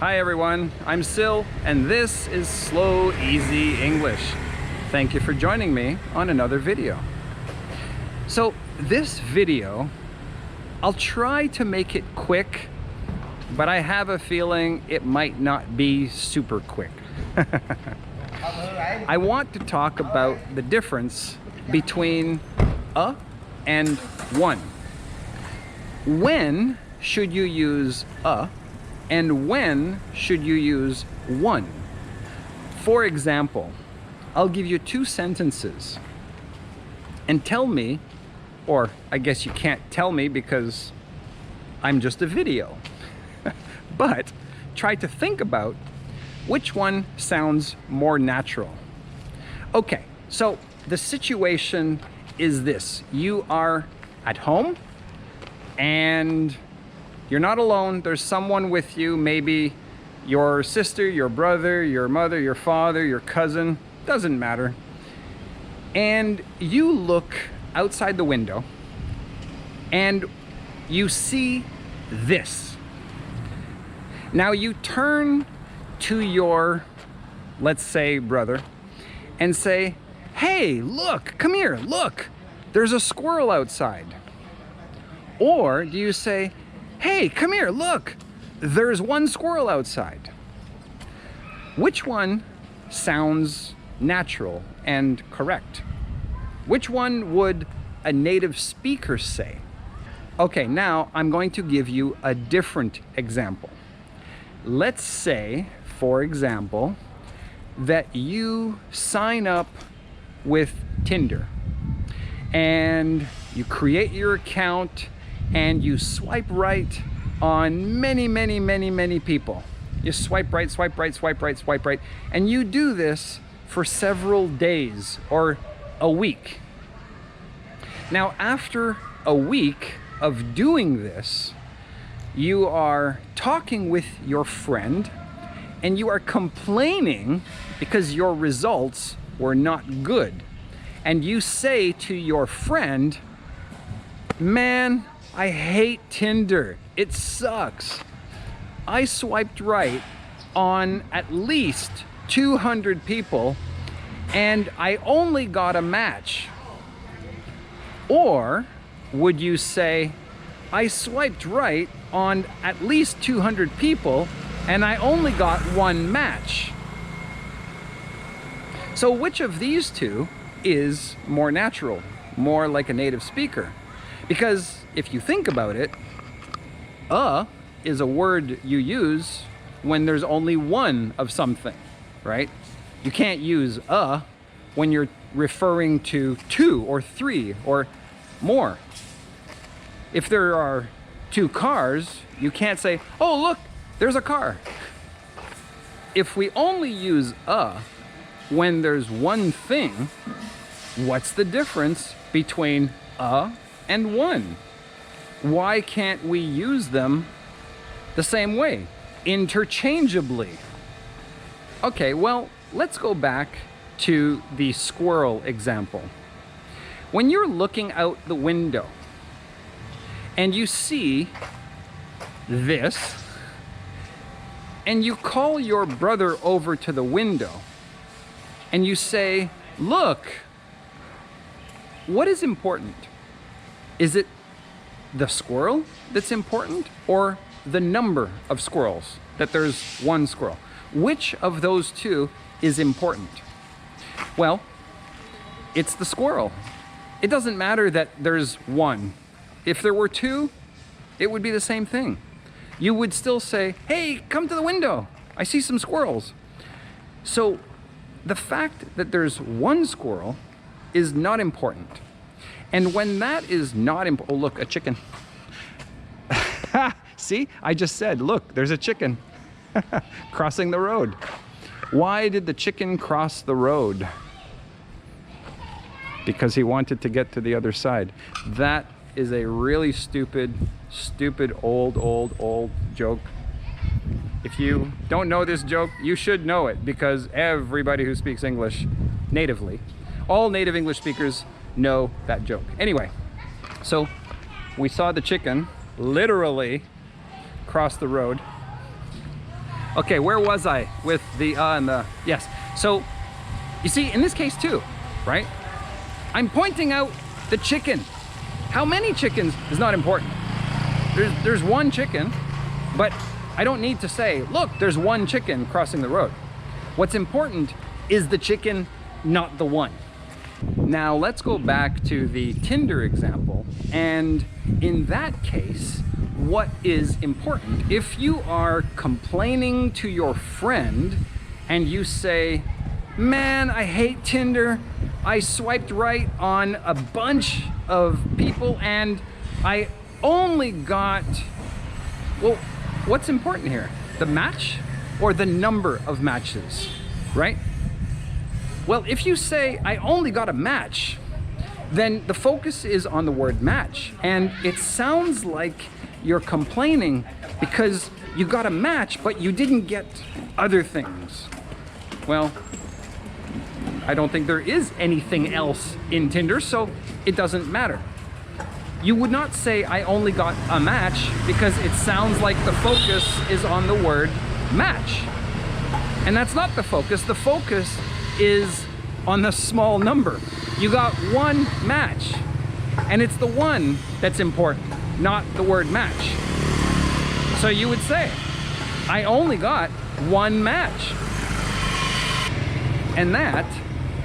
Hi everyone, I'm Sil, and this is Slow Easy English. Thank you for joining me on another video. So this video, I'll try to make it quick, but I have a feeling it might not be super quick. I want to talk about the difference between a and one. When should you use a? And when should you use one? For example, I'll give you two sentences and tell me, or I guess you can't tell me because I'm just a video, but try to think about which one sounds more natural. Okay, so the situation is this. You are at home and you're not alone. There's someone with you, maybe your sister, your brother, your mother, your father, your cousin, doesn't matter. And you look outside the window and you see this. Now you turn to your, let's say, brother and say, "Hey, look, come here, look, there's a squirrel outside." Or do you say, "Hey, come here, look, there's one squirrel outside"? Which one sounds natural and correct? Which one would a native speaker say? Okay, now I'm going to give you a different example. Let's say, for example, that you sign up with Tinder and you create your account and you swipe right on many people. You swipe right, swipe right, swipe right, swipe right, and you do this for several days or a week. Now, after a week of doing this, you are talking with your friend and you are complaining because your results were not good. And you say to your friend, "Man, I hate Tinder. It sucks. I swiped right on at least 200 people and I only got a match." Or would you say, "I swiped right on at least 200 people and I only got one match"? So which of these two is more natural, more like a native speaker? Because if you think about it, is a word you use when there's only one of something, right? You can't use when you're referring to two or three or more. If there are two cars, you can't say, "Oh, look, there's a car." If we only use when there's one thing, what's the difference between and one? Why can't we use them the same way, interchangeably? Okay, well, let's go back to the squirrel example. When you're looking out the window and you see this, and you call your brother over to the window and you say, "Look, what is important? Is it the squirrel that's important or the number of squirrels, that there's one squirrel? Which of those two is important?" Well, it's the squirrel. It doesn't matter that there's one. If there were two, it would be the same thing. You would still say, "Hey, come to the window. I see some squirrels." So the fact that there's one squirrel is not important. And when that is not important, oh look, a chicken. See, I just said, look, there's a chicken crossing the road. Why did the chicken cross the road? Because he wanted to get to the other side. That is a really stupid old joke. If you don't know this joke, you should know it, because everybody who speaks English natively, all native English speakers know that joke. Anyway, so we saw the chicken literally cross the road Okay, where was I with the and the yes? So you see, in this case too, right? I'm pointing out the chicken. How many chickens is not important. There's one chicken, but I don't need to say, look, there's one chicken crossing the road. What's important is the chicken, not the one. Now let's go back to the Tinder example. And in that case, what is important? If you are complaining to your friend and you say, man, I hate Tinder. I swiped right on a bunch of people and I only got, well, what's important here? The match or the number of matches, right? Well, if you say, I only got a match, then the focus is on the word match. And it sounds like you're complaining because you got a match, but you didn't get other things. Well, I don't think there is anything else in Tinder, so it doesn't matter. You would not say, I only got a match, because it sounds like the focus is on the word match. And that's not the focus. The focus is on the small number. You got one match, and it's the one that's important, not the word match. So you would say, I only got one match. And that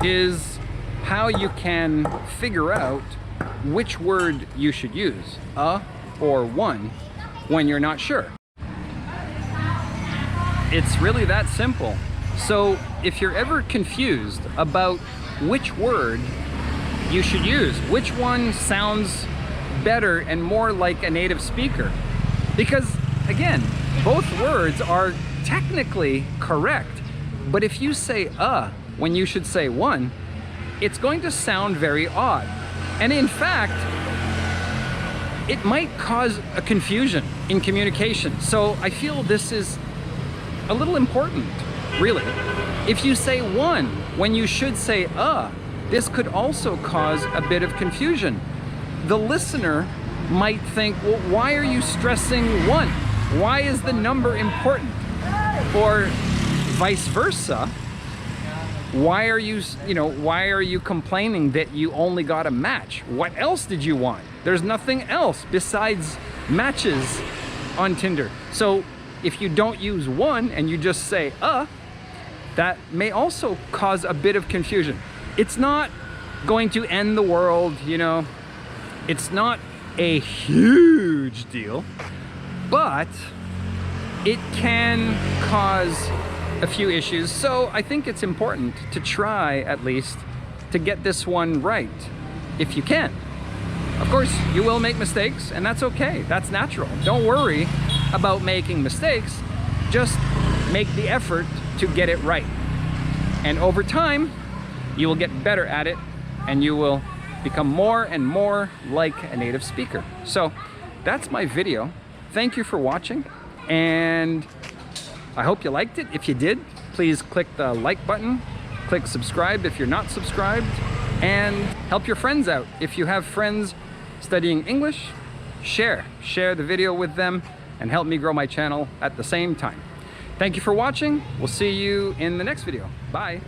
is how you can figure out which word you should use, a or one, when you're not sure. It's really that simple. So if you're ever confused about which word you should use, which one sounds better and more like a native speaker, because again, both words are technically correct, but if you say when you should say one, it's going to sound very odd. And in fact, it might cause a confusion in communication. So I feel this is a little important, really. If you say one when you should say this could also cause a bit of confusion. The listener might think, well, why are you stressing one? Why is the number important? Or vice versa. Why are you complaining that you only got a match? What else did you want? There's nothing else besides matches on Tinder. So if you don't use one and you just say that may also cause a bit of confusion. It's not going to end the world, it's not a huge deal, but it can cause a few issues. So I think it's important to try, at least, to get this one right, if you can. Of course, you will make mistakes, and that's okay. That's natural. Don't worry about making mistakes. Just make the effort to get it right. And over time, you will get better at it, and you will become more and more like a native speaker. So that's my video. Thank you for watching, and I hope you liked it. If you did, please click the like button, click subscribe if you're not subscribed, and help your friends out. If you have friends studying English, share the video with them and help me grow my channel at the same time. Thank you for watching. We'll see you in the next video. Bye.